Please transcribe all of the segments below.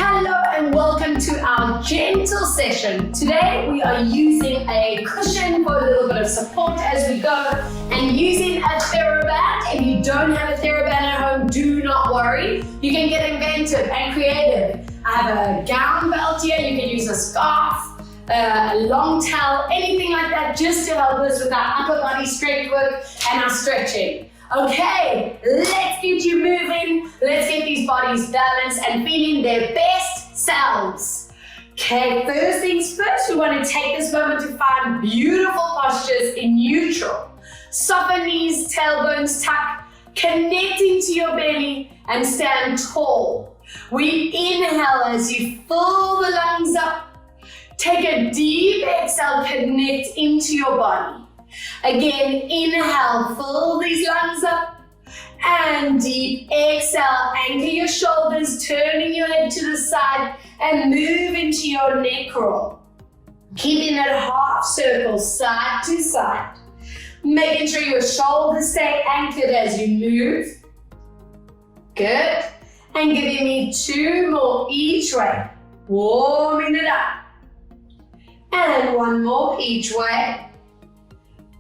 Hello and welcome to our gentle session. Today we are using a cushion for a little bit of support as we go and using a TheraBand. If you don't have a TheraBand at home, do not worry. You can get inventive and creative. I have a gown belt here. You can use a scarf, a long towel, anything like that just to help us with our upper body strength work and our stretching. Okay, let's get you moving. Let's get these bodies balanced and feeling their best selves. Okay, first things first, we want to take this moment to find beautiful postures in neutral. Soften knees, tailbones tuck, connecting to your belly and stand tall. We inhale as you fill the lungs up. Take a deep exhale, connect into your body. Again, inhale, fill these lungs up, and deep exhale, anchor your shoulders, turning your head to the side, and move into your neck roll. Keeping that half circle side to side, making sure your shoulders stay anchored as you move. Good, and giving me 2 more each way, warming it up, and 1 more each way.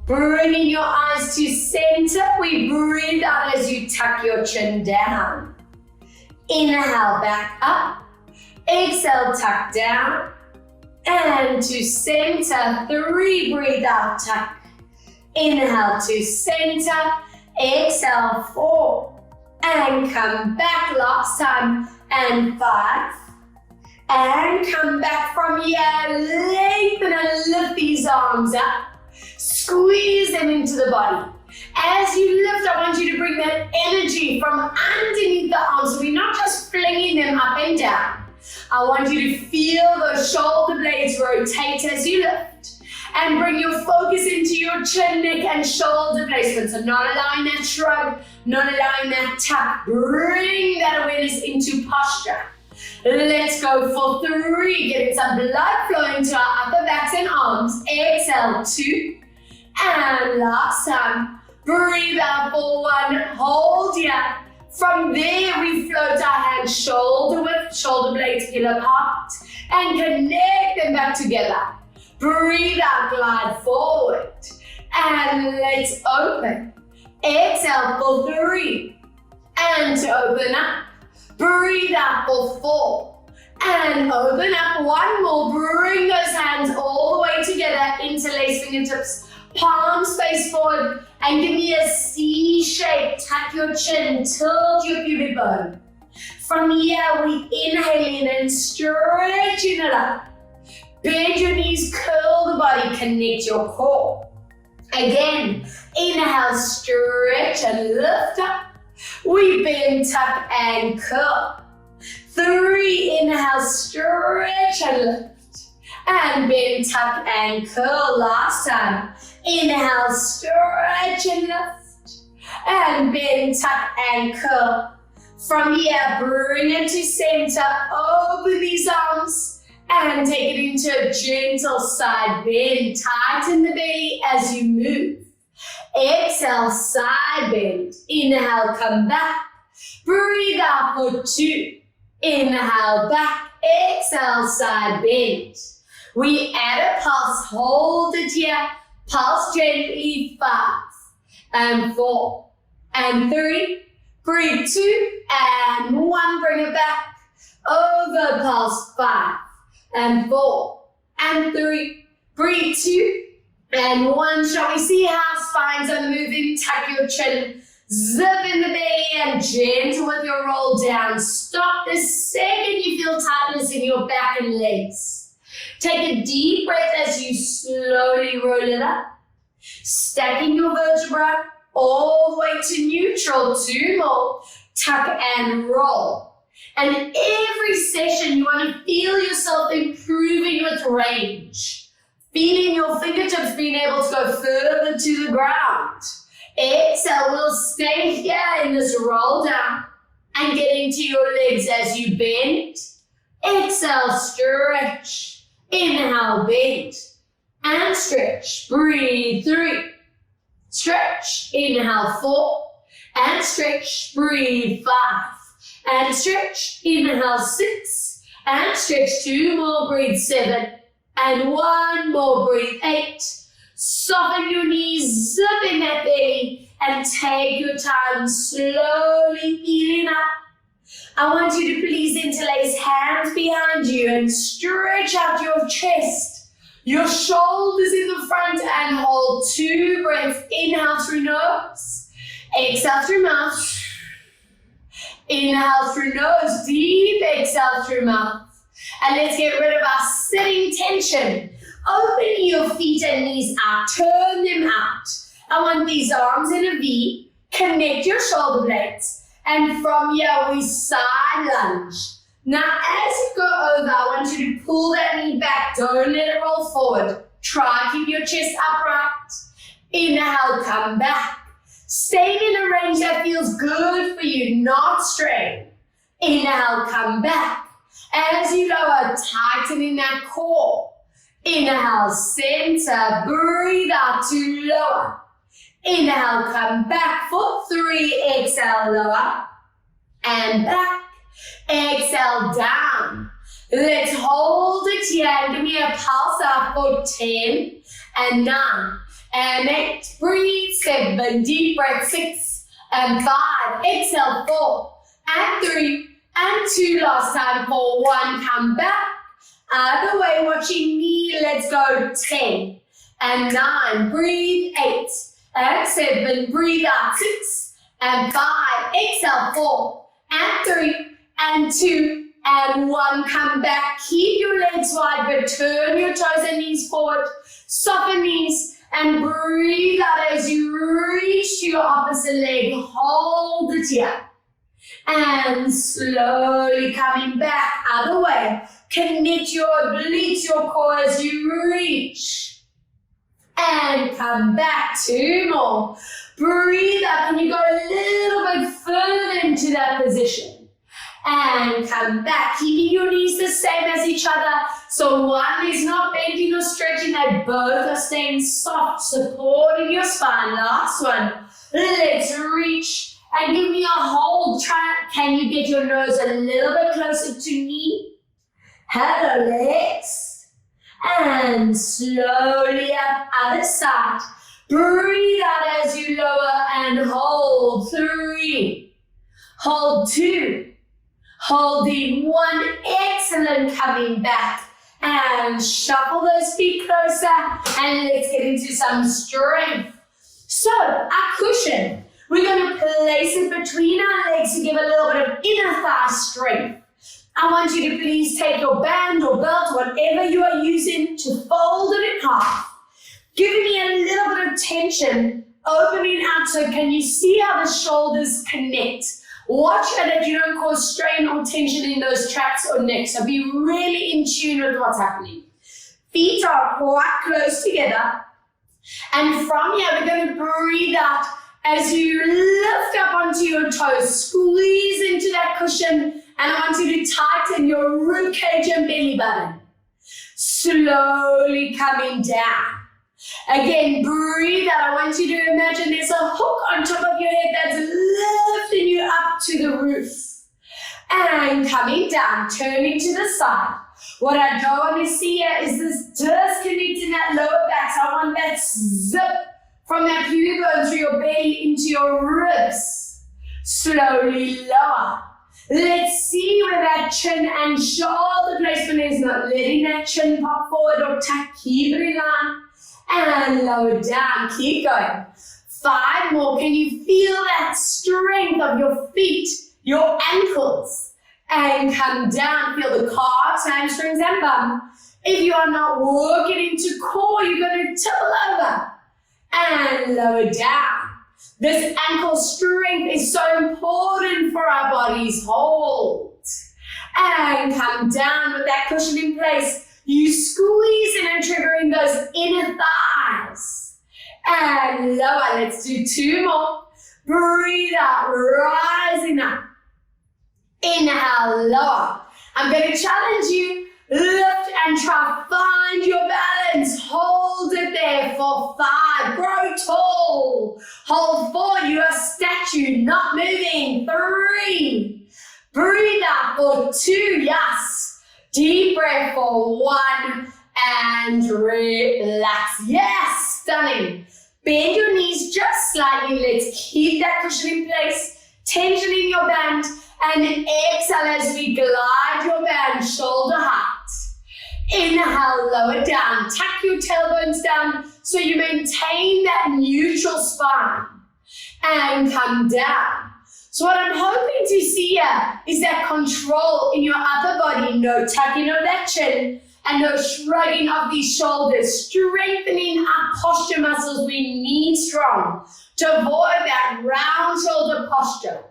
Bringing your eyes to center, we breathe out as you tuck your chin down. Inhale, back up. Exhale, tuck down. And to center, 3, breathe out, tuck. Inhale to center. Exhale, 4. And come back, last time. And 5. And come back from here. Lengthen and lift these arms up. Squeeze them into the body. As you lift, I want you to bring that energy from underneath the arms. So we're not just flinging them up and down. I want you to feel those shoulder blades rotate as you lift. And bring your focus into your chin, neck, and shoulder placement. So not allowing that shrug, not allowing that tuck. Bring that awareness into posture. Let's go for 3. Getting some blood flowing to our upper backs and arms. Exhale, 2. And last time, breathe out for 1, hold here. From there, we float our hands shoulder width, shoulder blades peel apart, and connect them back together. Breathe out, glide forward, and let's open. Exhale for 3, and to open up. Breathe out for 4, and open up. 1 more, bring those hands all the way together, interlace fingertips. Palms face forward and give me a C shape. Tuck your chin, tilt your pubic bone. From here, we inhale in and stretching it up. Bend your knees, curl the body, connect your core. Again, inhale, stretch and lift up. We bend, tuck and curl. 3, inhale, stretch and lift. And bend, tuck and curl. Last time. Inhale, stretch and lift. And bend, tuck and curl. From here, bring it to center. Open these arms and take it into a gentle side bend. Tighten the belly as you move. Exhale, side bend. Inhale, come back. Breathe out for 2. Inhale, back. Exhale, side bend. We add a pulse. Hold it here. Pulse gently, 5 and 4 and 3, breathe 2 and 1, bring it back, over pulse 5 and 4 and 3, breathe 2 and 1. Shall we see how spines are moving? Tuck your chin, zip in the belly and gentle with your roll down. Stop the second you feel tightness in your back and legs. Take a deep breath as you slowly roll it up. Stacking your vertebra all the way to neutral. 2 more. Tuck and roll. And every session you want to feel yourself improving with range. Feeling your fingertips being able to go further to the ground. Exhale, we'll stay here in this roll down and get into your legs as you bend. Exhale, stretch. Inhale, bend and stretch. Breathe 3. Stretch. Inhale, 4 and stretch. Breathe 5 and stretch. Inhale, 6 and stretch. 2 more, breathe 7, and 1 more, breathe 8. Soften your knees, zip in that belly, and take your time, slowly feeling up. I want you to please interlace hands behind you and stretch out your chest, your shoulders in the front, and hold 2 breaths. Inhale through nose, exhale through mouth. Inhale through nose, deep exhale through mouth. And let's get rid of our sitting tension. Open your feet and knees out, turn them out. I want these arms in a V, connect your shoulder blades, and from here we side lunge. Now as you go over, I want you to pull that knee back, don't let it roll forward. Try keep your chest upright. Inhale, come back. Stay in a range that feels good for you, not strain. Inhale, come back. As you lower, tightening that core. Inhale, center, breathe out to lower. Inhale, come back for 3, exhale, lower, and back. Exhale, down. Let's hold it here and give me a pulse up for 10 and 9. And 8, breathe, 7, deep breath, 6 and 5, exhale, 4 and 3 and 2, last time for 1, come back, other way, watching me, let's go, 10 and 9, breathe, 8 and 7, breathe out, 6 and 5, exhale, 4 and 3 and 2 and 1, come back, keep your legs wide, but turn your toes and knees forward, soften knees, and breathe out as you reach to your opposite leg. Hold it here. And slowly coming back, other way. Connect your obliques, your core as you reach. And come back, 2 more. Breathe up and you go a little bit further into that position. And come back, keeping your knees the same as each other. So one is not bending or stretching, they both are staying soft, supporting your spine. Last one. Let's reach and give me a hold. Can you get your nose a little bit closer to me? Hello, legs. And slowly up, other side. Breathe out as you lower and hold. 3. Hold 2. Holding 1, excellent, coming back and shuffle those feet closer and let's get into some strength. So our cushion, we're going to place it between our legs to give a little bit of inner thigh strength. I want you to please take your band or belt, whatever you are using, to fold it in half, giving me a little bit of tension, opening out. So can you see how the shoulders connect? Watch that you don't cause strain or tension in those traps or necks. So be really in tune with what's happening. Feet are quite close together. And from here, we're going to breathe out as you lift up onto your toes. Squeeze into that cushion. And I want you to tighten your rib cage and belly button. Slowly coming down. Again, breathe out. I want you to imagine there's a hook on top of your head that's lifting you up to the roof. And coming down, turning to the side. What I don't want to see here is this disconnect in that lower back. So I want that zip from that pubic bone through your belly into your ribs. Slowly lower. Let's see where that chin and shoulder placement is. Not letting that chin pop forward or tuck. Keep it in line. And lower down, keep going. 5 more. Can you feel that strength of your feet, your ankles? And come down, feel the calves, hamstrings, and bum. If you are not working into core, you're going to tipple over. And lower down. This ankle strength is so important for our bodies. Hold. And come down with that cushion in place. You squeeze in and triggering those inner thighs. And lower. Let's do 2 more. Breathe out, rising up. Inhale, lower. I'm going to challenge you. Lift and try, find your balance. Hold it there for 5. Grow tall. Hold 4. You are statue, not moving. 3. Breathe out for 2. Yes. Deep breath for 1 and relax. Yes, stunning. Bend your knees just slightly. Let's keep that cushion in place. Tension in your band. And exhale as we glide your band shoulder height. Inhale, lower down. Tuck your tailbones down so you maintain that neutral spine. And come down. So what I'm hoping to see here is that control in your upper body. No tucking of that chin and no shrugging of these shoulders. Strengthening our posture muscles we need strong to avoid that round shoulder posture.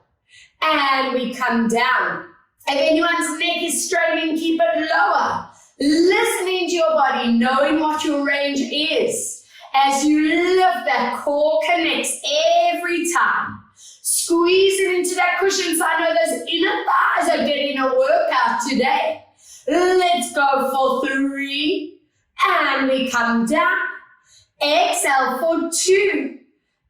And we come down. If anyone's neck is straining, keep it lower. Listening to your body, knowing what your range is. As you lift, that core connects every time. Squeeze it into that cushion so I know those inner thighs are getting a workout today. Let's go for 3. And we come down. Exhale for 2.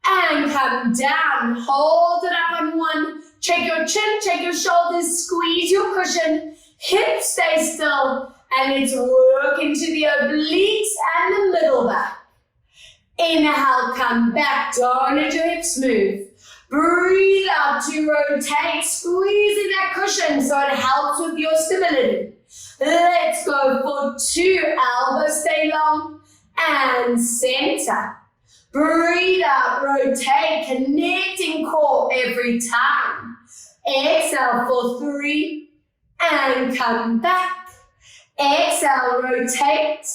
And come down. Hold it up on 1. Check your chin, check your shoulders, squeeze your cushion, hips stay still, and let's work into the obliques and the middle back. Inhale, come back, don't let your hips move. Breathe out to rotate, squeezing that cushion so it helps with your stability. Let's go for 2, elbows stay long, and center. Breathe out, rotate, connecting core every time. Exhale for 3 and come back. Exhale, rotate.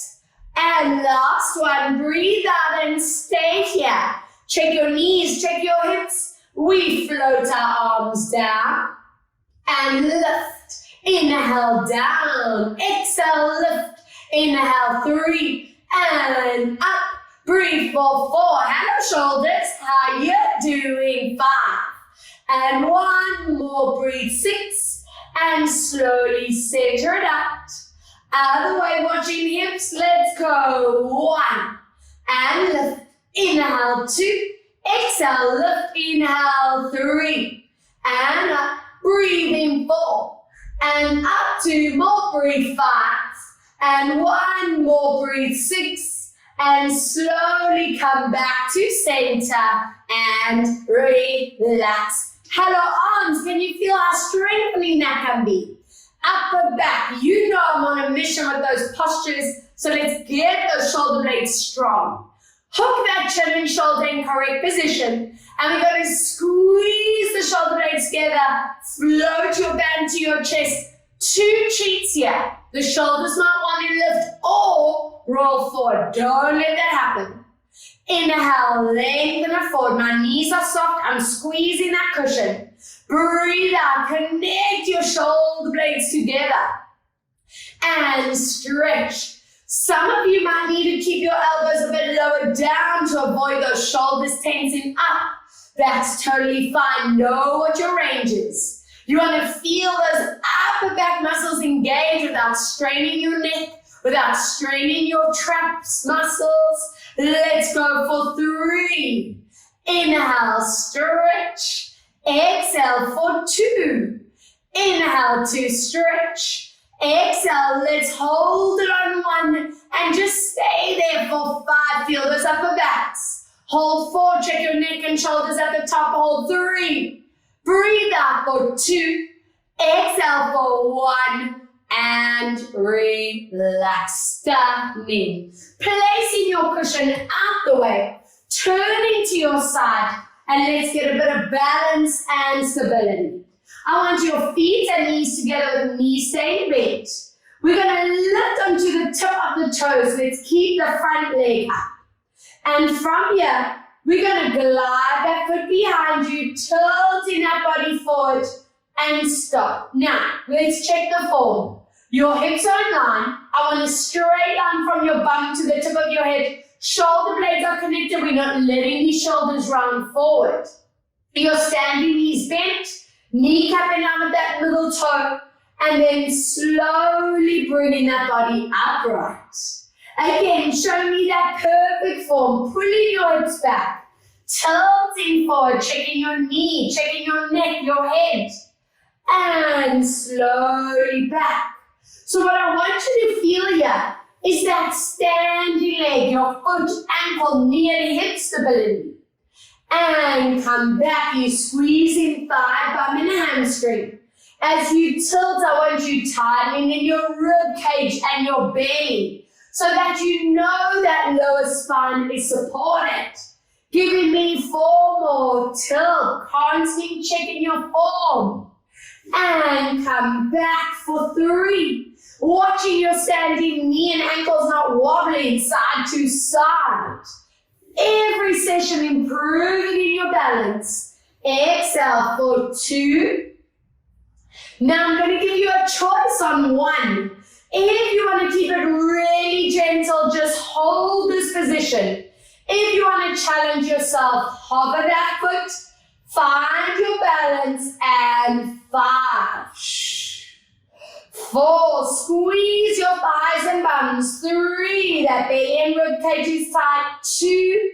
And last one, breathe out and stay here. Check your knees, check your hips. We float our arms down and lift. Inhale down, exhale, lift. Inhale 3 and up. Breathe for 4. Hello, shoulders. How you doing? 5. And 1 more. Breathe 6. And slowly center it out. Other way, watching hips. Let's go. 1. And lift. Inhale 2. Exhale, lift. Inhale 3. And up. Breathing 4. And up 2 more. Breathe 5. And 1 more. Breathe 6. And slowly come back to center and relax. Hello, arms. Can you feel how strengthening that can be? Upper back. You know I'm on a mission with those postures, so let's get those shoulder blades strong. Hook that chin and shoulder in correct position. And we're going to squeeze the shoulder blades together. Float your band to your chest. 2 cheats here. The shoulders might want to lift or roll forward. Don't let that happen. Inhale, lengthen it forward. My knees are soft. I'm squeezing that cushion. Breathe out. Connect your shoulder blades together. And stretch. Some of you might need to keep your elbows a bit lower down to avoid those shoulders tensing up. That's totally fine. Know what your range is. You want to feel those upper back muscles engage without straining your neck, without straining your traps muscles. Let's go for 3. Inhale, stretch. Exhale for 2. Inhale to stretch. Exhale, let's hold it on 1 and just stay there for 5. Feel those upper backs. Hold 4, check your neck and shoulders at the top. Hold 3. Breathe out for 2. Exhale for 1. And relax. Stunning. Placing your cushion out the way. Turning to your side. And let's get a bit of balance and stability. I want your feet and knees together with knees staying bent. We're going to lift onto the tip of the toes. Let's keep the front leg up. And from here, we're going to glide that foot behind you, tilting that body forward and stop. Now, let's check the form. Your hips are in line. I want a straight line from your bum to the tip of your head. Shoulder blades are connected. We're not letting these shoulders round forward. Your standing knees bent, kneecap in line with that middle toe, and then slowly bringing that body upright. Again, show me that perfect form, pulling your hips back, tilting forward, checking your knee, checking your neck, your head, and slowly back. So what I want you to feel here is that standing leg, your foot, ankle, knee, and hip stability. And come back, you squeeze in thigh, bum, and hamstring. As you tilt, I want you tightening in your rib cage and your belly so that you know that lower spine is supported. Giving me 4 more, tilt, constantly checking your form. And come back for 3. Watching your standing knee and ankles not wobbling side to side. Every session improving in your balance. Exhale for 2. Now I'm going to give you a choice on 1. If you want to keep it really gentle, just hold this position. If you want to challenge yourself, hover that foot, find your balance, and 5. 4, squeeze your thighs and bums. 3, that belly and rib cage is tight. 2,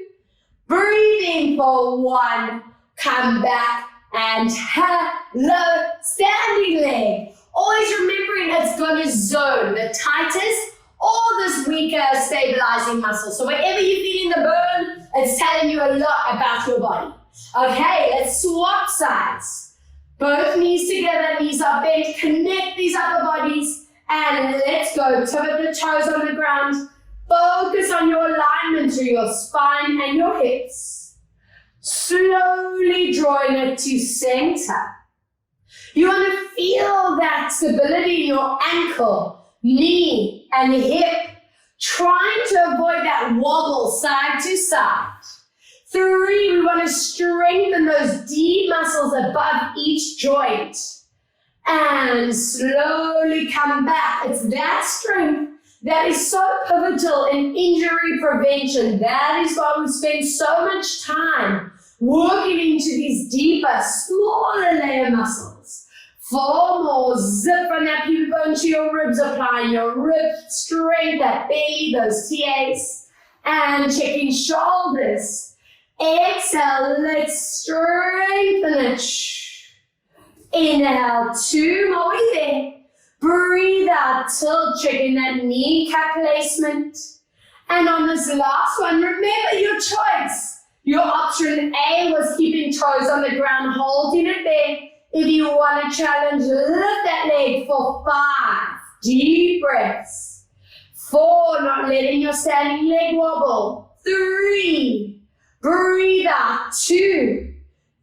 breathe in for 1, come back, and hello, standing leg. Always remembering it's going to zone the tightest or this weaker stabilizing muscle. So wherever you're feeling the burn, it's telling you a lot about your body. Okay, let's swap sides. Both knees together, knees are bent, connect these upper bodies, and let's go. Tip the toes on the ground. Focus on your alignment through your spine and your hips. Slowly drawing it to center. You want to feel that stability in your ankle, knee, and hip, trying to avoid that wobble side to side. 3, we want to strengthen those deep muscles above each joint. And slowly come back. It's that strength that is so pivotal in injury prevention. That is why we spend so much time working into these deeper, smaller layer muscles. 4 more, zip from that pubic bone to your ribs, applying your rib strength, that belly, those TAs, and checking shoulders. Exhale, let's strengthen it. Inhale, 2 more, we there. Breathe out, tilt, checking that kneecap placement. And on this last one, remember your choice. Your option A was keeping toes on the ground, holding it there. If you want to challenge, lift that leg for 5. Deep breaths. 4, not letting your standing leg wobble. 3. Breathe out. 2.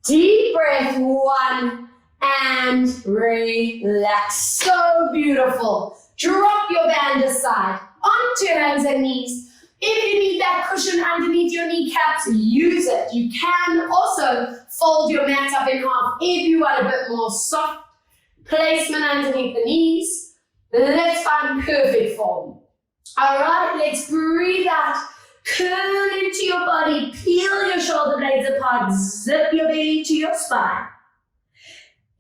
Deep breath. 1. And relax. So beautiful. Drop your band aside. Onto your hands and knees. If you need that cushion underneath your kneecaps, use it. You can also fold your mat up in half if you want a bit more soft placement underneath the knees. Let's find perfect form. All right, let's breathe out. Curl into your body. Peel your shoulder blades apart. Zip your belly to your spine.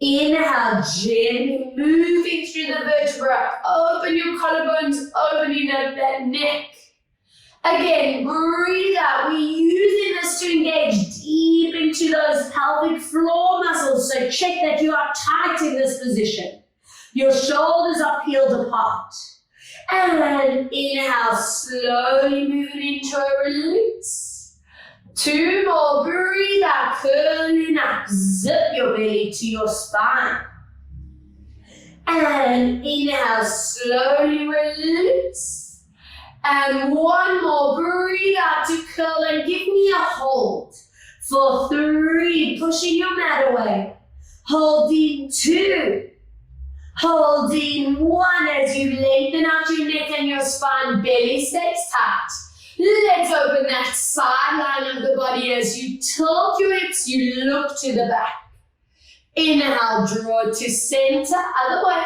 Inhale, gently moving through the vertebra. Open your collarbones, opening up that neck. Again, breathe out. We're using this to engage deep into those pelvic floor muscles. So check that you are tight in this position. Your shoulders are peeled apart. And inhale, slowly moving into a release. 2 more. Breathe out, curling up. Zip your belly to your spine. And inhale, slowly release. And 1 more, breathe out to curl and give me a hold. For 3, pushing your mat away. Holding 2. Holding 1 as you lengthen out your neck and your spine, belly stays tight. Let's open that side line of the body as you tilt your hips, you look to the back. Inhale, draw to center, other way.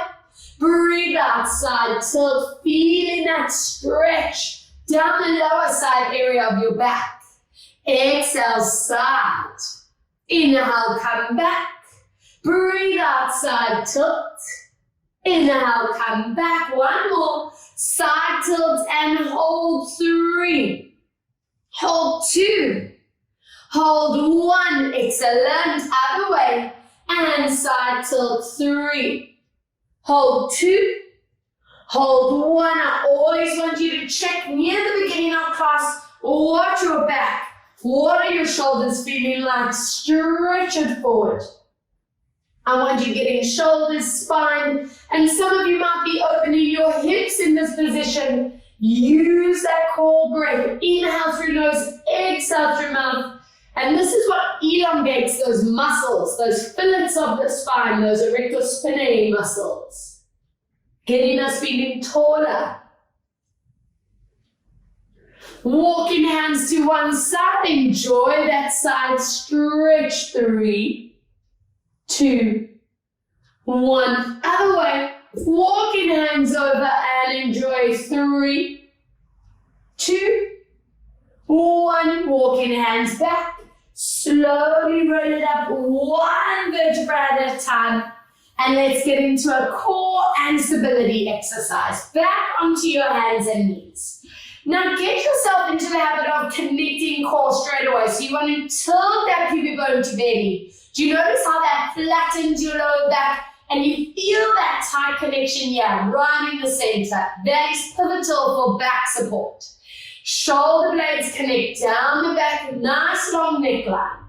Breathe out, side tilt, feeling that stretch down the lower side area of your back. Exhale, side. Inhale, come back. Breathe out, side tilt. Inhale, come back. 1 more. Side tilt and hold 3. Hold 2. Hold 1. Excellent. Other way. And side tilt 3. Hold 2. Hold one. I always want you to check near the beginning of class what your back, what are your shoulders feeling like? Stretch it forward. I want you getting shoulders, spine, and some of you might be opening your hips in this position. Use that core breath. Inhale through nose, exhale through mouth. And this is what elongates those muscles, those fillets of the spine, those erector spinae muscles, getting us feeling taller. Walking hands to one side, enjoy that side stretch. 3, 2, 1. Other way, walking hands over and enjoy. 3, 2, 1. Walking hands back. Slowly roll it up one vertebra at a time. And let's get into a core and stability exercise. Back onto your hands and knees. Now get yourself into the habit of connecting core straight away. So you want to tilt that pubic bone to belly. Do you notice how that flattens your lower back? And you feel that tight connection here, right in the center. That is pivotal for back support. Shoulder blades connect down the back, nice long neckline.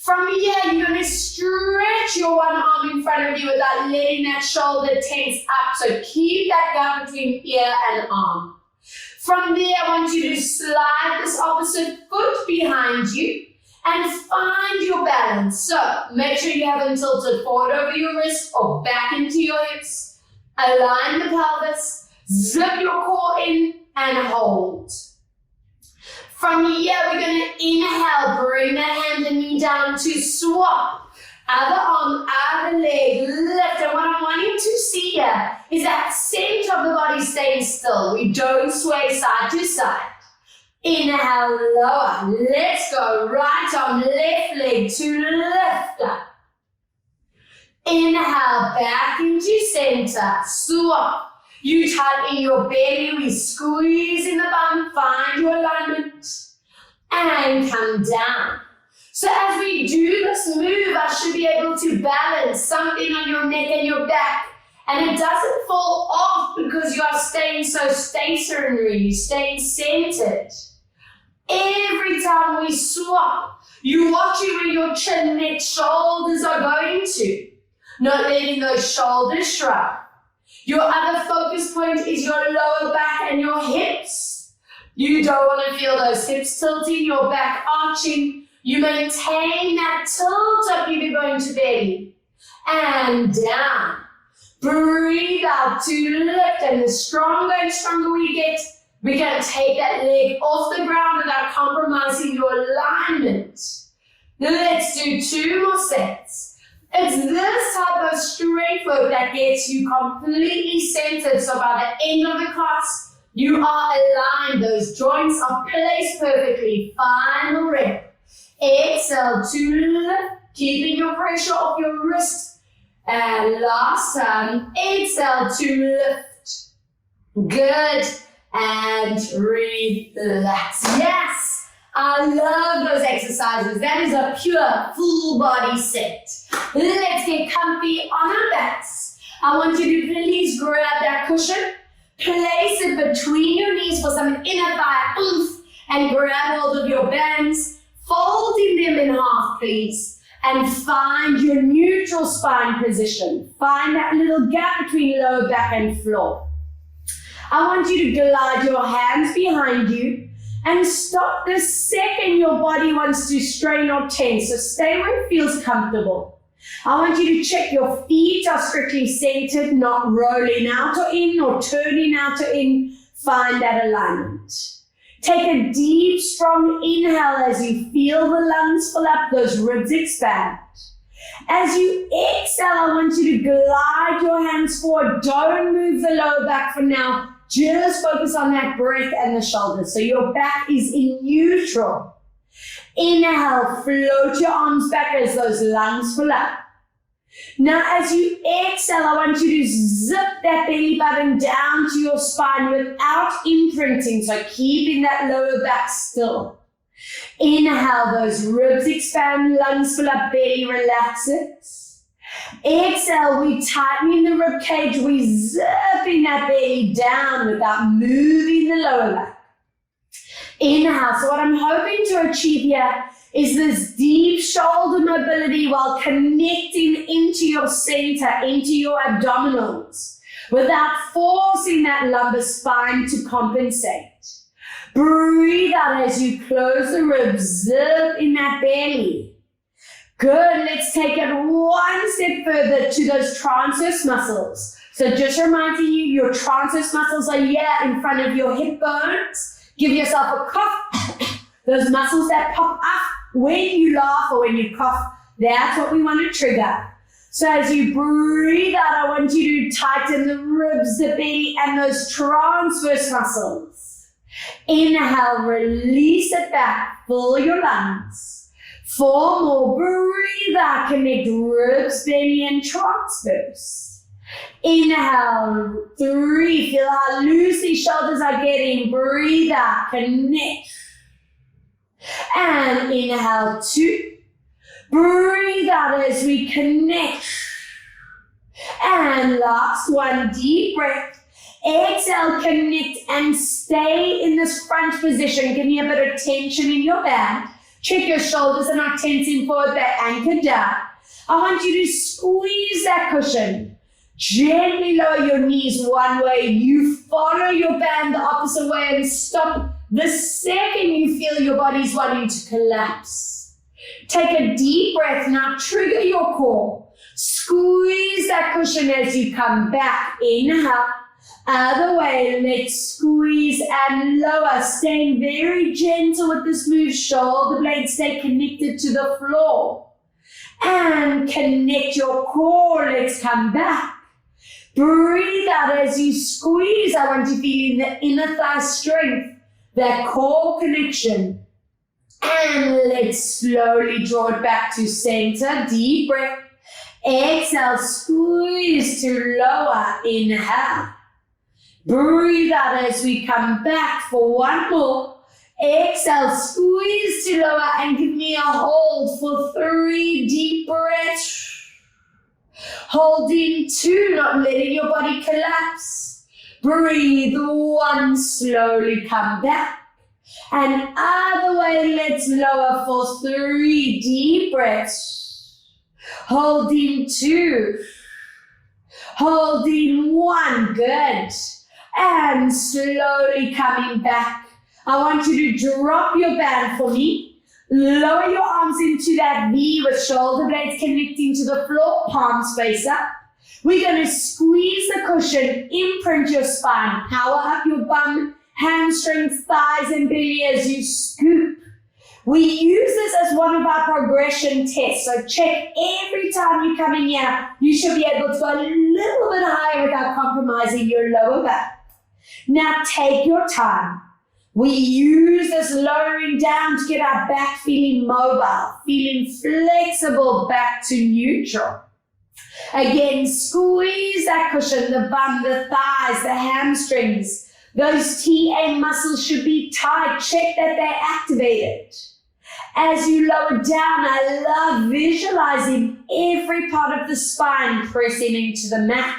From here, you're going to stretch your one arm in front of you without letting that shoulder tense up. So keep that gap between ear and arm. From there, I want you to slide this opposite foot behind you and find your balance. So make sure you haven't tilted forward over your wrist or back into your hips. Align the pelvis, zip your core in and hold. From here, we're going to inhale, bring that hand and knee down to swap. Other arm, other leg, lift. And what I'm wanting to see here is that center of the body staying still. We don't sway side to side. Inhale, lower. Let's go. Right arm, left leg to lift up. Inhale, back into center. Swap. You tighten your belly. We squeeze in the bum. Find your alignment. And come down. So as we do this move, I should be able to balance something on your neck and your back. And it doesn't fall off because you are staying so stationary, you're staying centered. Every time we swap, you watch where your chin, neck, shoulders are going to. Not letting those shoulders shrug. Your other focus point is your lower back and your hips. You don't want to feel those hips tilting, your back arching. You maintain that tilt up, you're going to belly. And down. Breathe out to lift. And the stronger and stronger we get, we can take that leg off the ground without compromising your alignment. Let's do 2 more sets. It's this type of straight work that gets you completely centered. So by the end of the class, you are aligned. Those joints are placed perfectly. Final rep. Exhale to lift, keeping your pressure off your wrist. And last time, exhale to lift. Good. And relax. Yes, I love those exercises. That is a pure full body set. Let's get comfy on our backs. I want you to please grab that cushion, place it between your knees for some inner thigh oomph, and grab hold of your bands. Folding them in half, please, and find your neutral spine position. Find that little gap between lower back and floor. I want you to glide your hands behind you and stop the second your body wants to strain or tense. So stay where it feels comfortable. I want you to check your feet are strictly centered, not rolling out or in or turning out or in. Find that alignment. Take a deep, strong inhale as you feel the lungs fill up, those ribs expand. As you exhale, I want you to glide your hands forward. Don't move the lower back for now. Just focus on that breath and the shoulders. So your back is in neutral. Inhale, float your arms back as those lungs fill up. Now, as you exhale, I want you to zip that belly button down to your spine without imprinting, so keeping that lower back still. Inhale, those ribs expand, lungs fill up, belly relaxes. Exhale, we tighten the rib cage, we zip in that that belly down without moving the lower back. Inhale. So what I'm hoping to achieve here is this deep shoulder mobility while connecting into your center, into your abdominals, without forcing that lumbar spine to compensate. Breathe out as you close the ribs, zip in that belly. Good, let's take it one step further to those transverse muscles. So just reminding you, your transverse muscles are here in front of your hip bones. Give yourself a cough. Those muscles that pop up when you laugh or when you cough, that's what we want to trigger. So as you breathe out, I want you to tighten the ribs, the belly, and those transverse muscles. Inhale, release it back, fill your lungs. 4 more, breathe out, connect ribs, belly, and transverse. Inhale, 3, feel how loose these shoulders are getting, breathe out, connect. And inhale, 2, breathe out as we connect. And last one, deep breath. Exhale, connect, and stay in this front position. Give me a bit of tension in your back. Check your shoulders are not tensing forward, they're anchored down. I want you to squeeze that cushion. Gently lower your knees one way. You follow your band the opposite way and stop the second you feel your body's wanting to collapse. Take a deep breath. Now trigger your core. Squeeze that cushion as you come back. Inhale. Other way, let's squeeze and lower, staying very gentle with this move. Shoulder blades stay connected to the floor. And connect your core, let's come back. Breathe out as you squeeze. I want you feeling the inner thigh strength, that core connection. And let's slowly draw it back to center. Deep breath. Exhale, squeeze to lower. Inhale. Breathe out as we come back for one more. Exhale, squeeze to lower and give me a hold for 3 deep breaths. Holding 2, not letting your body collapse. Breathe 1, slowly come back. And other way, let's lower for 3 deep breaths. Holding 2. Holding 1, good. And slowly coming back. I want you to drop your band for me. Lower your arms into that V with shoulder blades connecting to the floor, palms face up. We're going to squeeze the cushion, imprint your spine, power up your bum, hamstrings, thighs, and belly as you scoop. We use this as one of our progression tests. So check every time you come in here, you should be able to go a little bit higher without compromising your lower back. Now take your time. We use this lowering down to get our back feeling mobile, feeling flexible back to neutral. Again, squeeze that cushion, the bum, the thighs, the hamstrings. Those TA muscles should be tight. Check that they're activated. As you lower down, I love visualizing every part of the spine pressing into the mat.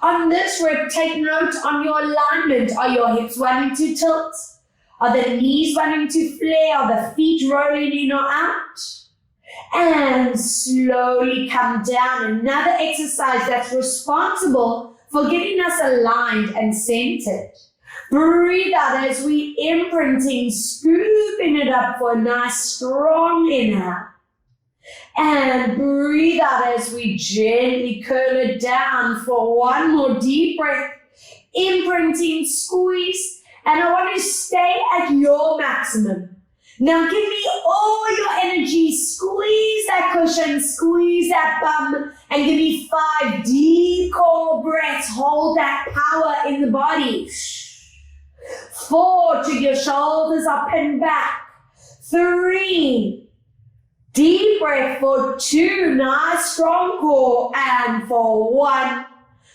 On this rep, take note on your alignment. Are your hips wanting to tilt? Are the knees wanting to flare? Are the feet rolling in or out? And slowly come down. Another exercise that's responsible for getting us aligned and centered. Breathe out as we imprinting, scooping it up for a nice strong inhale. And breathe out as we gently curl it down for one more deep breath. Imprinting, squeeze. And I want to stay at your maximum. Now give me all your energy. Squeeze that cushion, squeeze that bum, and give me 5 deep core breaths. Hold that power in the body. 4, to your shoulders up and back. 3, deep breath for 2, nice strong core, and for 1,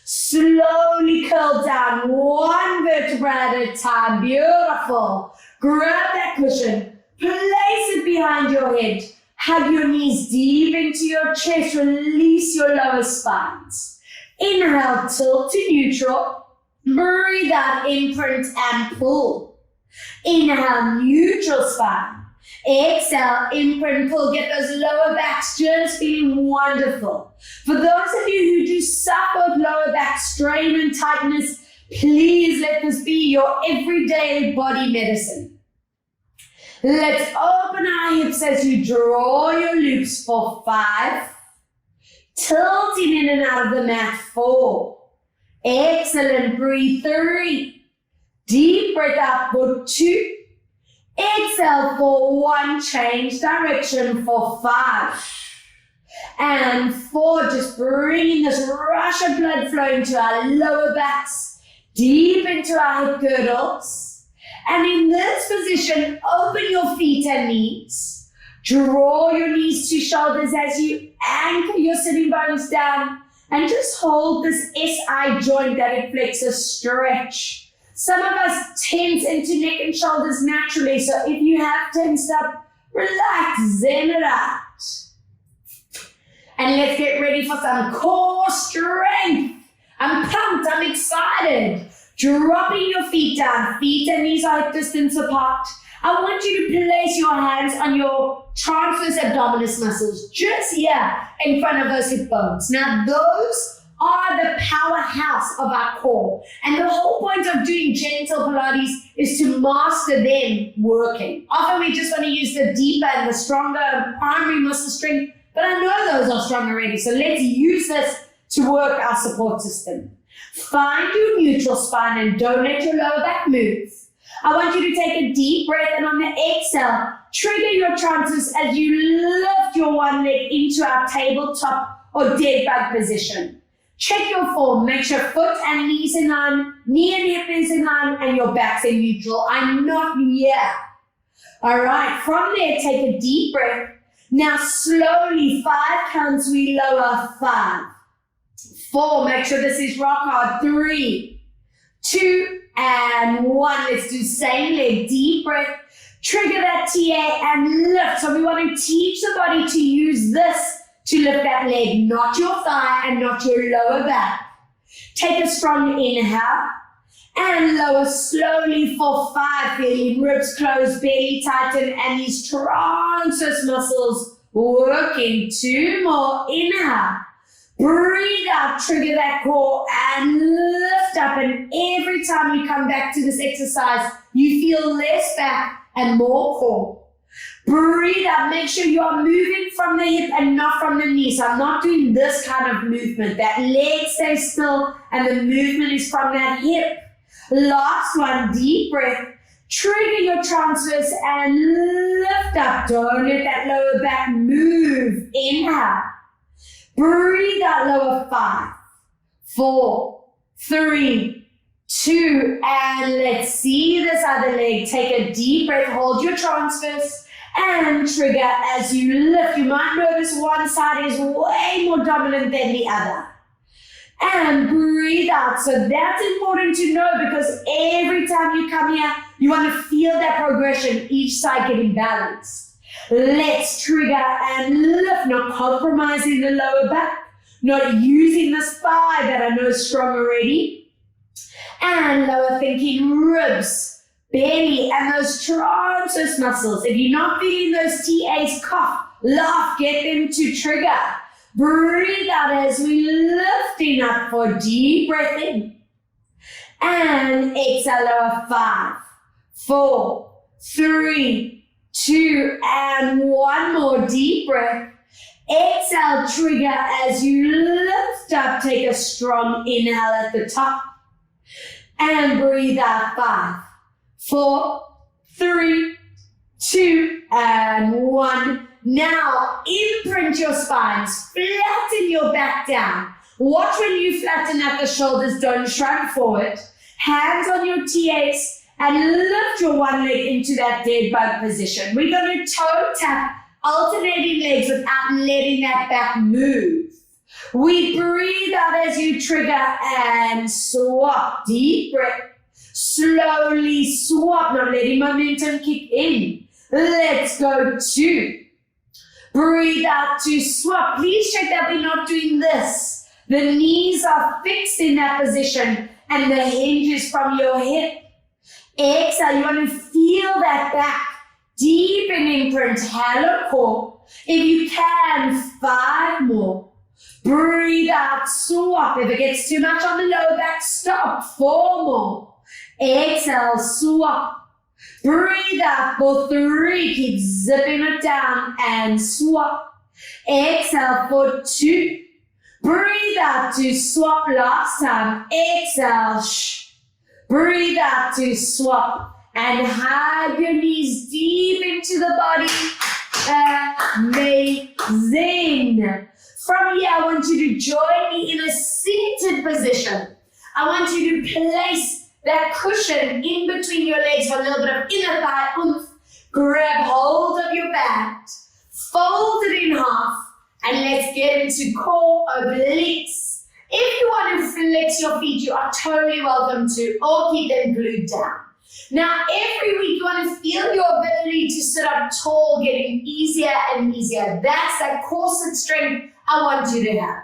slowly curl down 1 vertebra at a time. Beautiful. Grab that cushion, place it behind your head, hug your knees deep into your chest, release your lower spines. Inhale, tilt to neutral. Breathe out, imprint and pull. Inhale, neutral spine. Exhale, imprint, pull. Get those lower backs just feeling wonderful. For those of you who do suffer with lower back strain and tightness, please let this be your everyday body medicine. Let's open our hips as you draw your loops for 5. Tilting in and out of the mat, 4. Excellent, breathe, 3. Deep breath out for 2. Exhale for 1, change direction for 5. And 4, just bringing this rush of blood flowing to our lower backs, deep into our hip girdles. And in this position, open your feet and knees. Draw your knees to shoulders as you anchor your sitting bones down and just hold this SI joint, that it flexors stretch. Some of us tense into neck and shoulders naturally, so if you have tensed up, relax, zen it out. And let's get ready for some core strength. I'm pumped, I'm excited. Dropping your feet down, feet and knees are hip distance apart. I want you to place your hands on your transverse abdominis muscles, just here in front of those hip bones. Now those are the powerhouse of our core. And the whole point of doing gentle Pilates is to master them working. Often we just want to use the deeper and the stronger primary muscle strength, but I know those are strong already. So let's use this to work our support system. Find your neutral spine and don't let your lower back move. I want you to take a deep breath, and on the exhale, trigger your transverse as you lift your one leg into our tabletop or dead bug position. Check your form. Make sure foot and knees in line, knee and hip is in line, and your back's in neutral. I'm not here. All right, from there, take a deep breath. Now slowly, 5 counts, we lower. 5, 4, make sure this is rock hard. 3, 2, and 1. Let's do same leg, deep breath. Trigger that TA and lift. So we want to teach the body to use this to lift that leg, not your thigh and not your lower back. Take a strong inhale and lower slowly for 5. Feeling ribs close, belly tighten, and these transverse muscles working. 2 more. Inhale. Breathe out, trigger that core and lift up. And every time you come back to this exercise, you feel less back and more core. Breathe out, make sure you are moving from the hip and not from the knee. So I'm not doing this kind of movement. That leg stays still and the movement is from that hip. Last one, deep breath. Trigger your transverse and lift up. Don't let that lower back move. Inhale. Breathe out, lower. 5, 4, 3, 2, and let's see this other leg. Take a deep breath, hold your transverse and trigger as you lift. You might notice one side is way more dominant than the other. And breathe out. So that's important to know because every time you come here, you want to feel that progression, each side getting balanced. Let's trigger and lift, not compromising the lower back, not using the thigh that I know is strong already. And lower, thinking ribs, belly, and those transverse muscles. If you're not feeling those TAs, cough, laugh, get them to trigger. Breathe out as we lifting up for deep breath in. And exhale, lower. 5, 4, 3, 2, and 1 more deep breath. Exhale, trigger as you lift up. Take a strong inhale at the top. And breathe out. 5, 4, 3, 2, and 1. Now, imprint your spines. Flatten your back down. Watch when you flatten at the shoulders. Don't shrug forward. Hands on your TAs. And lift your one leg into that dead bug position. We're going to toe tap, alternating legs without letting that back move. We breathe out as you trigger and swap. Deep breath. Slowly swap, not letting momentum kick in. Let's go 2. Breathe out to swap. Please check that we're not doing this. The knees are fixed in that position and the hinges from your hip. Exhale, you want to feel that back. Deep in print, hello core. If you can, 5 more. Breathe out, swap. If it gets too much on the lower back, stop. 4 more. Exhale, swap. Breathe out for 3. Keep zipping it down and swap. Exhale for 2. Breathe out to swap last time. Exhale. Breathe out to swap. And hug your knees deep into the body. Amazing. From here, I want you to join me in a seated position. I want you to place that cushion in between your legs for a little bit of inner thigh oomph. Grab hold of your back, fold it in half, and let's get into core obliques. If you want to flex your feet, you are totally welcome to, or keep them glued down. Now, every week you want to feel your ability to sit up tall getting easier and easier. That's that corset strength I want you to have.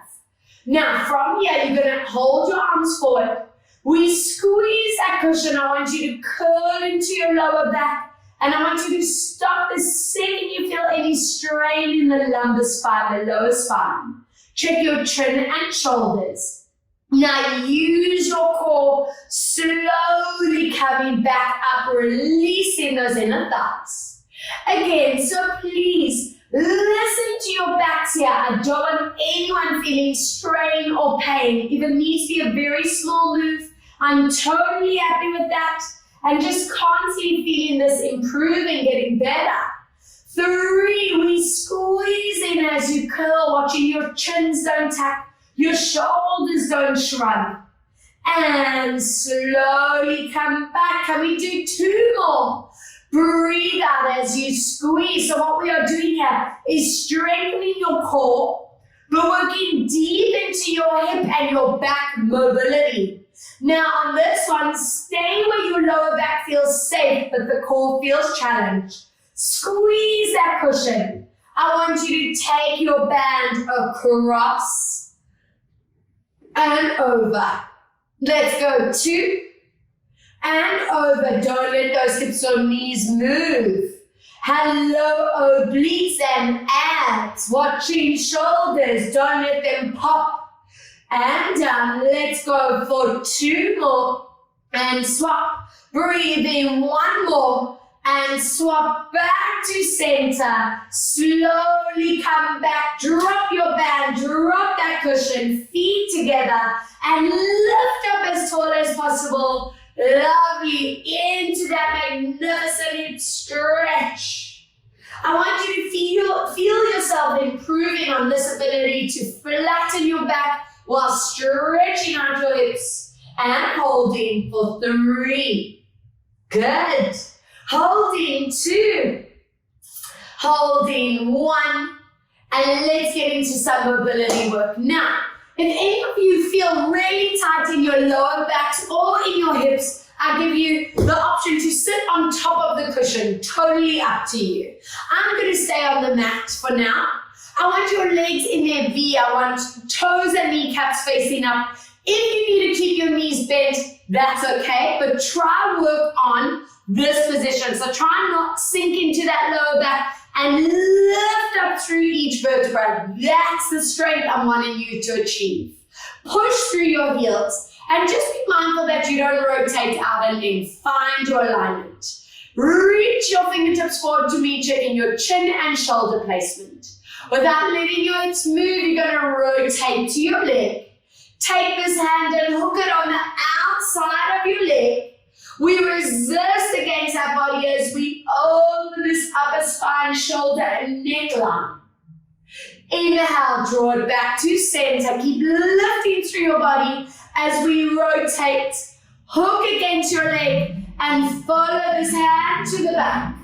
Now, from here, you're going to hold your arms forward. We squeeze that cushion. I want you to curl into your lower back. And I want you to stop the second you feel any strain in the lumbar spine, the lower spine. Check your chin and shoulders. Now use your core, slowly coming back up, releasing those inner thighs. Again, so please listen to your backs here. I don't want anyone feeling strain or pain. If it needs to be a very small move, I'm totally happy with that. And just constantly feeling this improving, getting better. 3, we squeeze in as you curl, watching your chins don't tap. Your shoulders don't shrug. And slowly come back. Can we do 2 more? Breathe out as you squeeze. So what we are doing here is strengthening your core, but working deep into your hip and your back mobility. Now on this one, stay where your lower back feels safe, but the core feels challenged. Squeeze that cushion. I want you to take your band across and over. Let's go 2 and over. Don't let those hips or knees move. Hello, obliques and abs. Watching shoulders. Don't let them pop. And down. Let's go for 2 more. And swap. Breathe in 1 more. And swap back to center. Slowly come back. Drop your band. Drop that cushion. Feet together. And lift up as tall as possible. Lovely. Into that magnificent hip stretch. I want you to feel yourself improving on this ability to flatten your back while stretching out your hips. And holding for 3. Good. Holding 2, holding 1, and let's get into some mobility work. Now, if any of you feel really tight in your lower backs or in your hips, I give you the option to sit on top of the cushion, totally up to you. I'm going to stay on the mat for now. I want your legs in their V. I want toes and kneecaps facing up. If you need to keep your knees bent, that's okay, but try work on this position. So try not sink into that lower back and lift up through each vertebra. That's the strength I'm wanting you to achieve. Push through your heels and just be mindful that you don't rotate out and in. Find your alignment. Reach your fingertips forward to me, checking your chin and shoulder placement. Without letting your hips move, you're going to rotate to your leg. Take this hand and hook it on the outside of your leg. We resist against our body as we open this upper spine, shoulder, and neckline. Inhale, draw it back to center. Keep lifting through your body as we rotate. Hook against your leg and follow this hand to the back.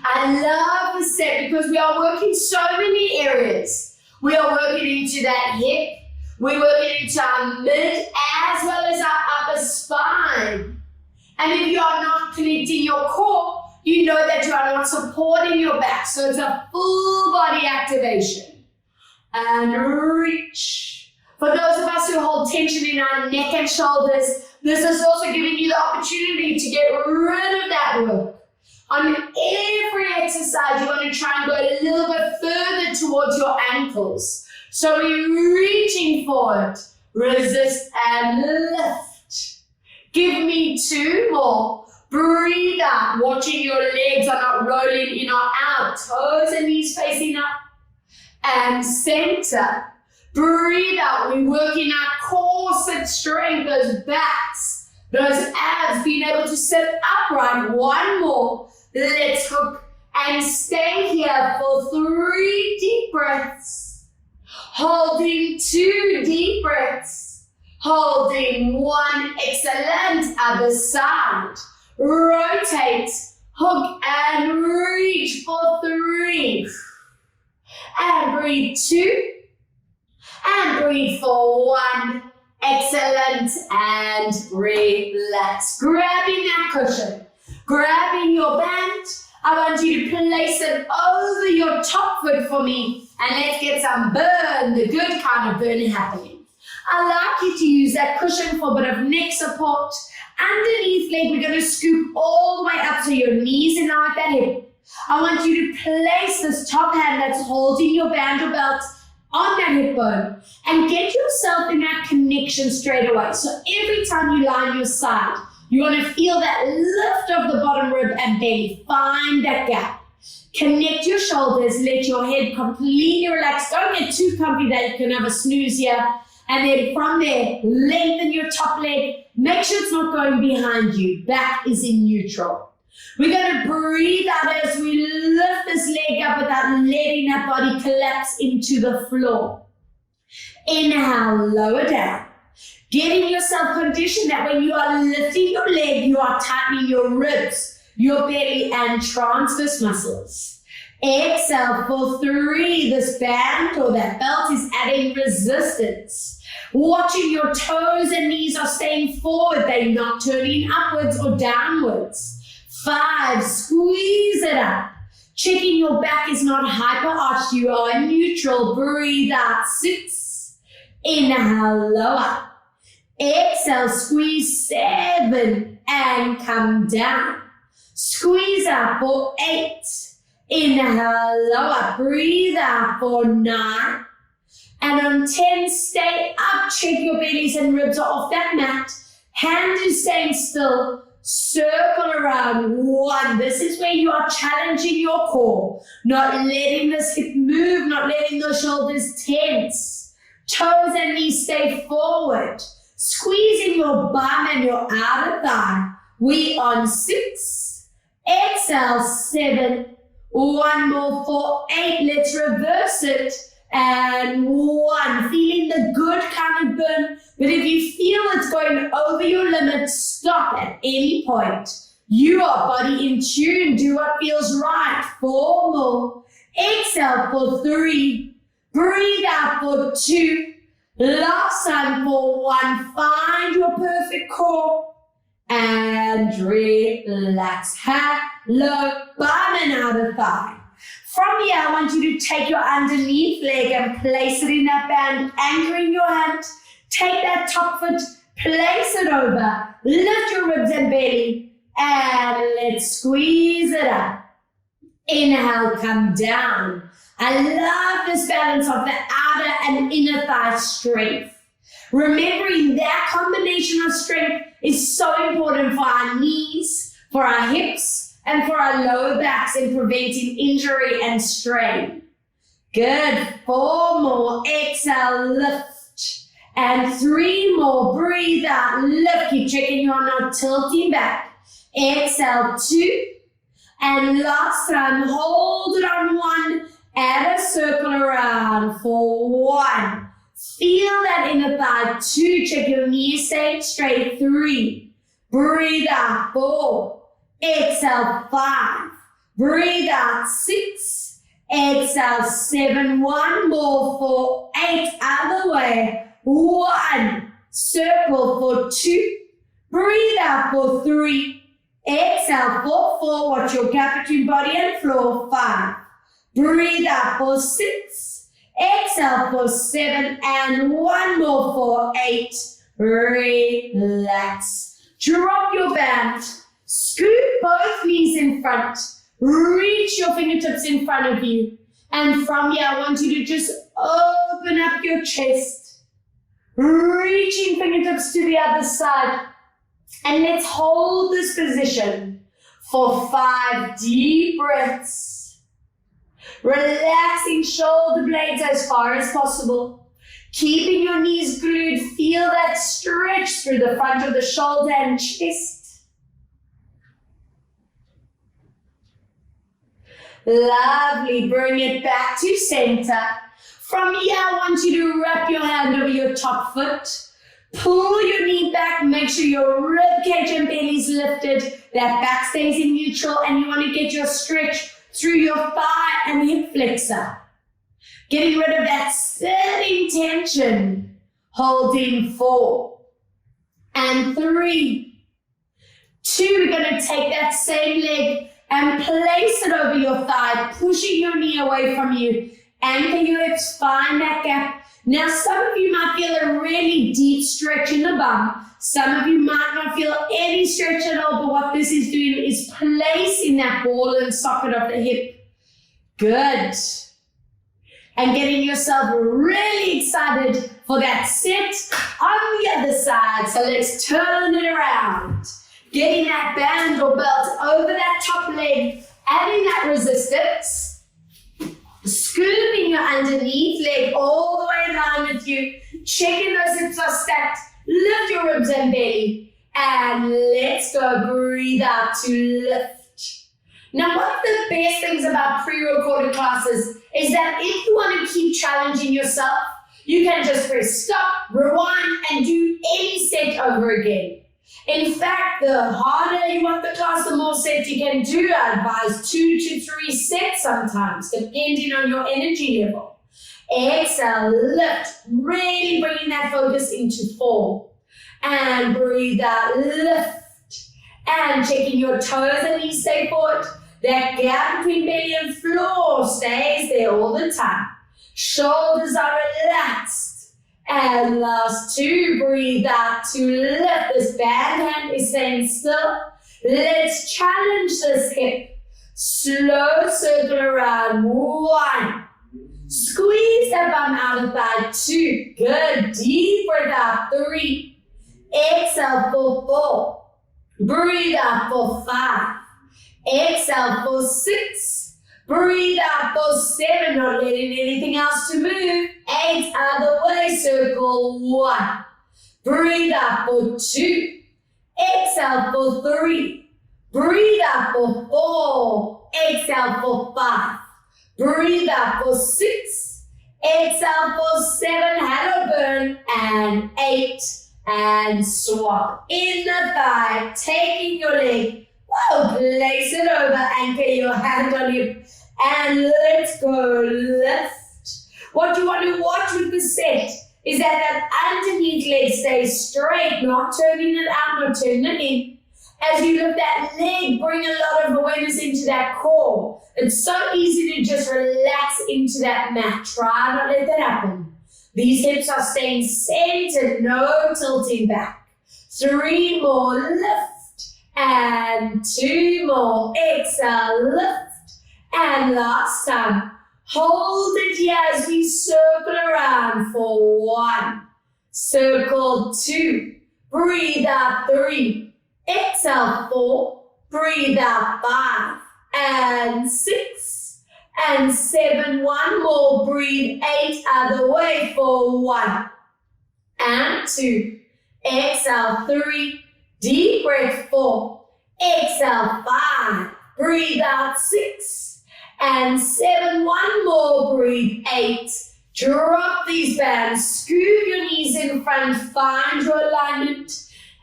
I love this set because we are working so many areas. We are working into that hip. We're working into our mid as well as our upper spine. And if you are not connecting your core, you know that you are not supporting your back. So it's a full body activation. And reach For those of us who hold tension in our neck and shoulders, this is also giving you the opportunity to get rid of that work. On every exercise, you want to try and go a little bit further towards your ankles. So we're reaching forward, resist and lift. Give me 2 more. Breathe out, watching your legs are not rolling in or out. Toes and knees facing up. And center. Breathe out. We're working our core sit strength, those backs, those abs, being able to sit upright. 1 more. Let's hook and stay here for 3 deep breaths. Holding 2 deep breaths. Holding 1. Excellent. Other side. Rotate. Hook and reach for 3. And breathe 2. And breathe for 1. Excellent. And relax. Grabbing that cushion. Grabbing your band. I want you to place it over your top foot for me. And let's get some burn, the good kind of burn happening. I'd like you to use that cushion for a bit of neck support. Underneath leg, we're going to scoop all the way up so your knees in line with that hip. I want you to place this top hand that's holding your band or belt on that hip bone and get yourself in that connection straight away. So every time you lie on your side, you want to feel that lift of the bottom rib and belly. Find that gap. Connect your shoulders. Let your head completely relax. Don't get too comfy that you can have a snooze here. And then from there, lengthen your top leg. Make sure it's not going behind you. Back is in neutral. We're going to breathe out as we lift this leg up without letting that body collapse into the floor. Inhale, lower down. Getting yourself conditioned that when you are lifting your leg, you are tightening your ribs, your belly, and transverse muscles. Exhale for 3. This band or that belt is adding resistance. Watching your toes and knees are staying forward. They're not turning upwards or downwards. 5, squeeze it up. Checking your back is not hyper-arched. You are neutral. Breathe out. 6. Inhale, lower. Exhale, squeeze 7 and come down. Squeeze out for 8. Inhale, lower. Breathe out for 9. And on 10, stay up. Check your bellies and ribs are off that mat. Hand is staying still. Circle around. 1. This is where you are challenging your core. Not letting this hip move. Not letting the shoulders tense. Toes and knees stay forward. Squeezing your bum and your outer thigh. We on 6. Exhale, 7. 1 more for 8. Let's reverse it. And 1. Feeling the good kind of burn. But if you feel it's going over your limit, stop at any point. You are body in tune. Do what feels right. 4 more. Exhale for 3. Breathe out for 2. Last time for 1. Find your perfect core. And relax. Low, bum and outer thigh. From here, I want you to take your underneath leg and place it in that band, anchoring your hand. Take that top foot, place it over, lift your ribs and belly, and let's squeeze it up. Inhale, come down. I love this balance of the outer and inner thigh strength. Remembering that combination of strength is so important for our knees, for our hips, and for our lower backs in preventing injury and strain. Good. 4 more. Exhale, lift. And 3 more. Breathe out, lift. Keep checking you're not tilting back. Exhale, 2. And last time, hold it on 1. Add a circle around for 1. Feel that inner thigh. 2. Check your knees staying straight. 3. Breathe out. 4. Exhale, 5. Breathe out, 6. Exhale, 7. 1 more for 8. Other way. 1. Circle for 2. Breathe out for 3. Exhale for 4. Watch your gap between body and floor. 5. Breathe out for 6. Exhale for 7 and one more for 8. Relax. Drop your band. Scoop both knees in front. Reach your fingertips in front of you. And from here, I want you to just open up your chest. Reaching fingertips to the other side. And let's hold this position for 5 deep breaths. Relaxing shoulder blades as far as possible. Keeping your knees glued. Feel that stretch through the front of the shoulder and chest. Lovely. Bring it back to center. From here, I want you to wrap your hand over your top foot. Pull your knee back. Make sure your rib cage and belly is lifted. That back stays in neutral, and you want to get your stretch through your thigh and hip flexor. Getting rid of that sitting tension. Holding 4 and 3, 2. We're going to take that same leg and place it over your thigh, pushing your knee away from you. Anchor your hips, find that gap. Now, some of you might feel a really deep stretch in the bum. Some of you might not feel any stretch at all, but what this is doing is placing that ball and socket of the hip. Good. And getting yourself really excited for that set on the other side. So let's turn it around. Getting that band or belt over that top leg, adding that resistance. Scooping your underneath leg all the way in line with you. Checking those hips are stacked. Lift your ribs and belly. And let's go. Breathe out to lift. Now, one of the best things about pre-recorded classes is that if you want to keep challenging yourself, you can just press stop, rewind, and do any set over again. In fact, the harder you want the class, the more sets you can do. I advise 2 to 3 sets sometimes, depending on your energy level. Exhale, lift, really bringing that focus into 4. And breathe out, lift. And checking your toes and knees stay forward. That gap between belly and floor stays there all the time. Shoulders are relaxed. And last 2, breathe out to lift. This band hand is staying still. Let's challenge this hip. Slow circle around. 1. Squeeze that bum out of thigh. 2. Good. Deep breath out. 3. Exhale for 4. Breathe out for 5. Exhale for 6. Breathe out for 7, not letting anything else to move. 8, other way, circle 1. Breathe out for 2. Exhale for 3. Breathe out for 4. Exhale for 5. Breathe out for 6. Exhale for 7, hello burn, and 8. And swap in the thigh, taking your leg. Whoa, place it over, anchor your hand on hip. And let's go lift. What you want to watch with the set is that underneath leg stays straight, not turning it out, not turning it in. As you lift that leg, bring a lot of awareness into that core. It's so easy to just relax into that mat. Try not let that happen. These hips are staying centered, no tilting back. 3 more, lift. And 2 more, exhale, lift. And last time, hold it here as we circle around for 1. Circle 2. Breathe out 3. Exhale 4. Breathe out 5. And 6. And 7. 1 more. Breathe 8. Other way for 1. And 2. Exhale 3. Deep breath 4. Exhale 5. Breathe out 6. And 7, 1 more, breathe 8. Drop these bands, scoop your knees in front, find your alignment.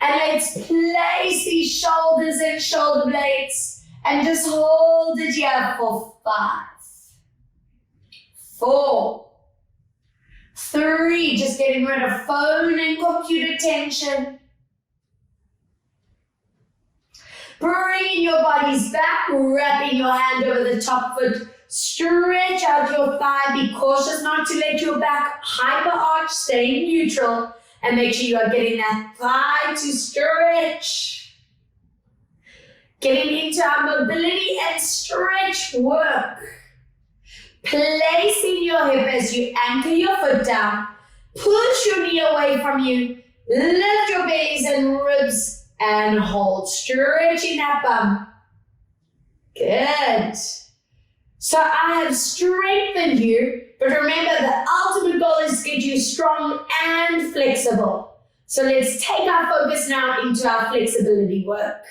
And let's place these shoulders and shoulder blades and just hold it here for 5, 4, 3, just getting rid of phone and computer tension. Bringing your bodies back, wrapping your hand over the top foot, stretch out your thigh. Be cautious not to let your back hyper arch. Stay neutral and make sure you are getting that thigh to stretch. Getting into our mobility and stretch work. Placing your hip as you anchor your foot down. Push your knee away from you. Lift your bellies and ribs and hold. Stretching that bum. Good. So I have strengthened you, but remember the ultimate goal is to get you strong and flexible. So let's take our focus now into our flexibility work.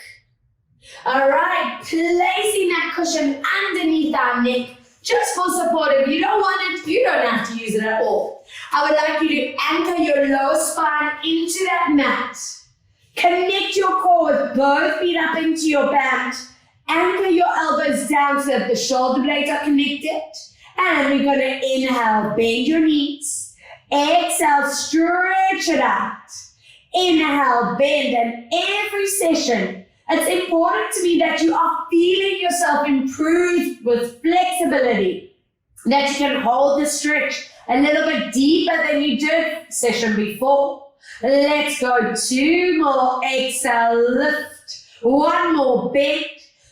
All right, placing that cushion underneath our neck just for support. If you don't want it, you don't have to use it at all. I would like you to anchor your lower spine into that mat. Connect your core with both feet up into your band. Anchor your elbows down so that the shoulder blades are connected. And we're going to inhale, bend your knees. Exhale, stretch it out. Inhale, bend. And every session, it's important to me that you are feeling yourself improve with flexibility. That you can hold the stretch a little bit deeper than you did session before. Let's go. 2 more. Exhale, lift. 1 more, bend.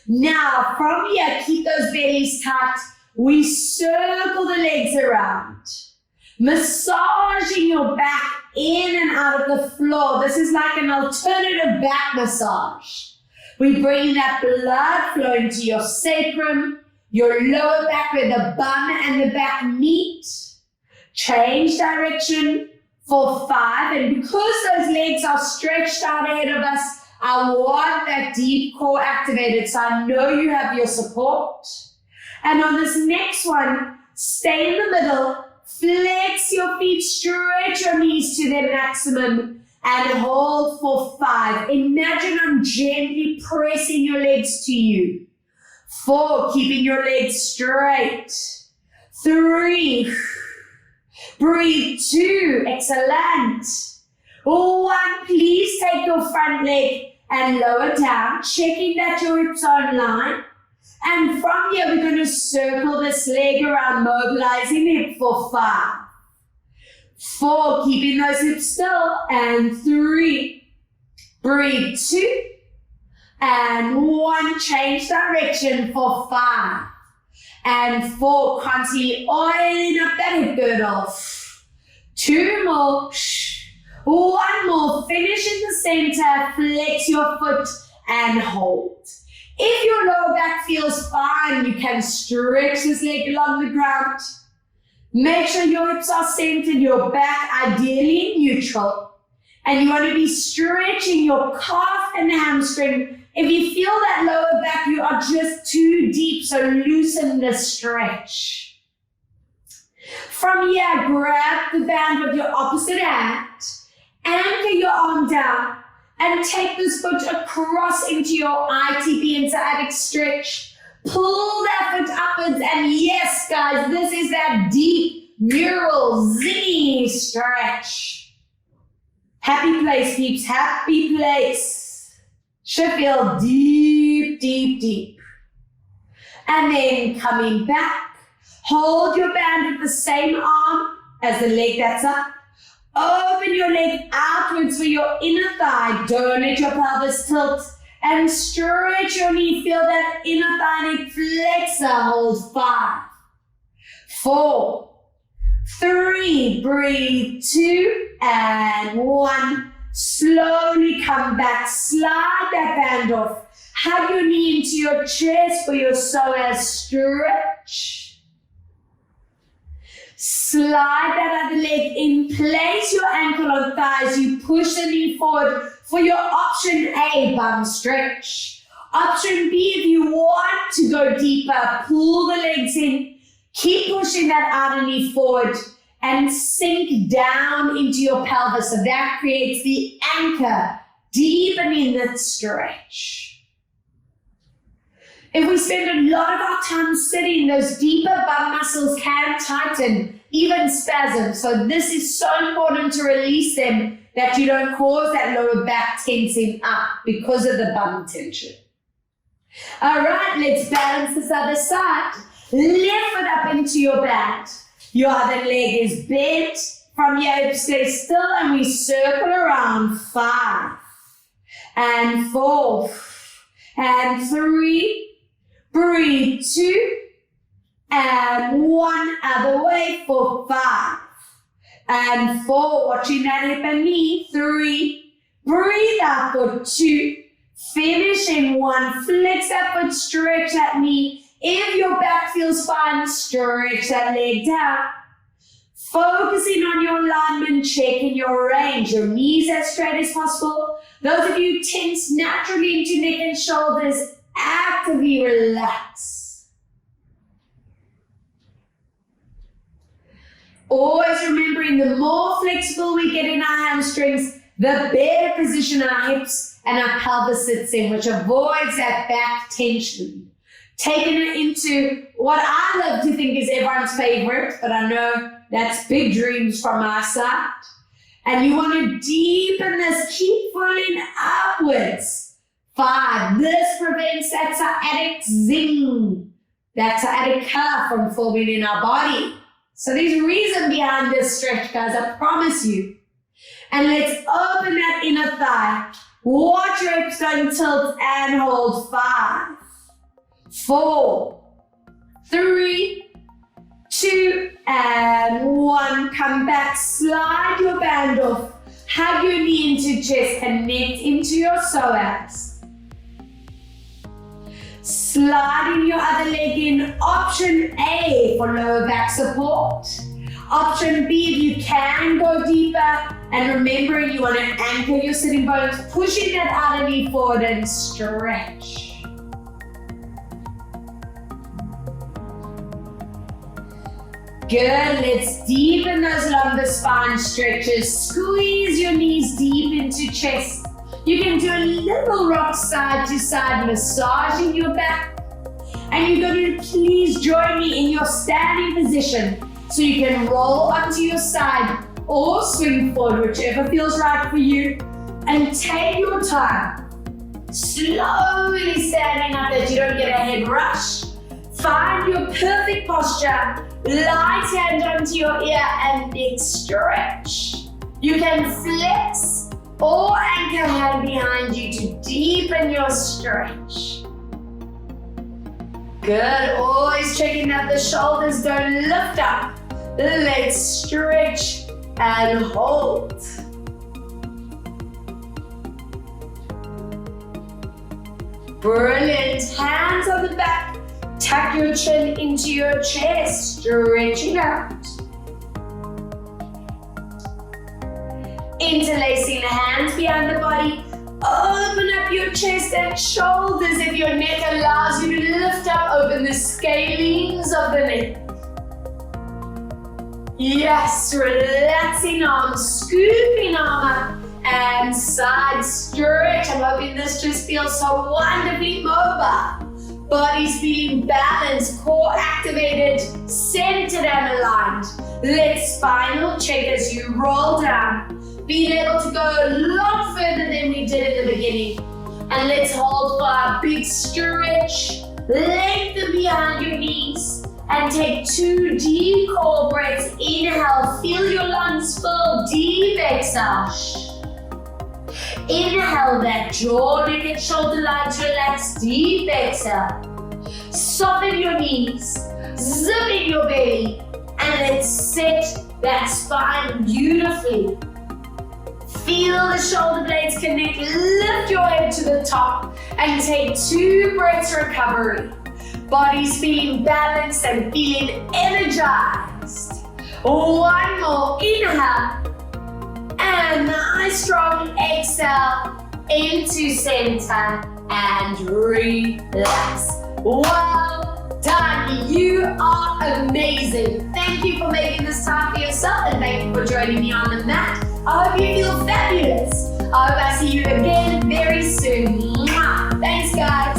Now, from here, keep those bellies tight. We circle the legs around. Massaging your back in and out of the floor. This is like an alternative back massage. We bring that blood flow into your sacrum, your lower back where the bum and the back meet. Change direction for 5. And because those legs are stretched out ahead of us, I want that deep core activated so I know you have your support. And on this next one, stay in the middle, flex your feet, stretch your knees to their maximum, and hold for 5. Imagine I'm gently pressing your legs to you. 4, keeping your legs straight. 3, breathe. 2, excellent. 1, please take your front leg and lower down, checking that your hips are in line. And from here, we're going to circle this leg around, mobilizing hip for 5. 4, keeping those hips still. And 3, breathe. 2. And 1, change direction for 5. And 4, constantly oiling up that hip girdle. 2 more. 1 more, finish in the center, flex your foot and hold. If your lower back feels fine, you can stretch this leg along the ground. Make sure your hips are centered, your back ideally in neutral. And you want to be stretching your calf and hamstring. If you feel that lower back, you are just too deep, so loosen the stretch. From here, grab the band with your opposite hand. Anchor your arm down and take this foot across into your ITP and sciatic stretch. Pull that foot upwards, and yes, guys, this is that deep neural zingy stretch. Happy place, peeps, happy place. Should feel deep, deep, deep. And then coming back, hold your band with the same arm as the leg that's up. Open your leg outwards for your inner thigh. Don't let your pelvis tilt. And stretch your knee. Feel that inner thigh neck flexor. Hold 5, 4, 3. Breathe. 2 and 1. Slowly come back. Slide that band off. Hug your knee into your chest for your psoas stretch. Slide that other leg in, place your ankle on thighs, you push the knee forward for your option A, bum stretch. Option B, if you want to go deeper, pull the legs in, keep pushing that outer knee forward and sink down into your pelvis. So that creates the anchor, deepening the stretch. If we spend a lot of our time sitting, those deeper bum muscles can tighten, even spasm. So this is so important to release them that you don't cause that lower back tensing up because of the bum tension. All right, let's balance this other side. Left foot up into your band. Your other leg is bent from your hips. Stay still and we circle around. 5 and 4 and 3. Breathe. 2 and 1. Other way for 5 and 4. Watching that hip and knee. 3. Breathe out for 2. Finish in 1. Flex that foot, stretch that knee. If your back feels fine, stretch that leg down. Focusing on your alignment, checking your range. Your knees as straight as possible. Those of you tense naturally into neck and shoulders, actively relax. Always remembering the more flexible we get in our hamstrings, the better position our hips and our pelvis sits in, which avoids that back tension. Taking it into what I love to think is everyone's favorite, but I know that's big dreams from our side. And you want to deepen this, keep pulling upwards. 5, this prevents that sciatic zing, that sciatic curve from forming in our body. So there's reason behind this stretch, guys, I promise you. And let's open that inner thigh. Watch your hips don't tilt and hold. 5, 4, 3, 2, and 1. Come back, slide your band off. Hug your knee into chest, connect into your psoas. Sliding your other leg in. Option A for lower back support. Option B, if you can go deeper, and remembering you want to anchor your sitting bones, pushing that outer knee forward and stretch. Good, let's deepen those lumbar spine stretches. Squeeze your knees deep into chest. You can do a little rock side to side, massaging your back. And you're going to please join me in your standing position. So you can roll onto your side or swing forward, whichever feels right for you. And take your time. Slowly standing up that you don't get a head rush. Find your perfect posture. Light hand onto your ear and big stretch. You can flex or anchor hand behind you to deepen your stretch. Good, always checking that the shoulders don't lift up. Let's stretch and hold. Brilliant, hands on the back. Tuck your chin into your chest, stretching out. Interlacing the hands behind the body. Open up your chest and shoulders if your neck allows you to lift up. Open the scalenes of the neck. Yes, relaxing arms, scooping arm up and side stretch. I'm hoping this just feels so wonderfully mobile. Body's feeling balanced, core activated, centered and aligned. Let's spinal check as you roll down. Being able to go a lot further than we did in the beginning. And let's hold for our big stretch. Lengthen behind your knees. And take 2 deep core breaths. Inhale, feel your lungs full. Deep exhale. Inhale, that jaw, neck and shoulder lines relax. Deep exhale. Soften your knees. Zip in your belly. And let's set that spine beautifully. Feel the shoulder blades connect. Lift your head to the top. And take 2 breaths recovery. Body's feeling balanced and feeling energized. 1 more, inhale. And nice strong exhale into center and relax. Well done, you are amazing. Thank you for making this time for yourself and thank you for joining me on the mat. I hope you feel fabulous. I hope I see you again very soon. Thanks guys.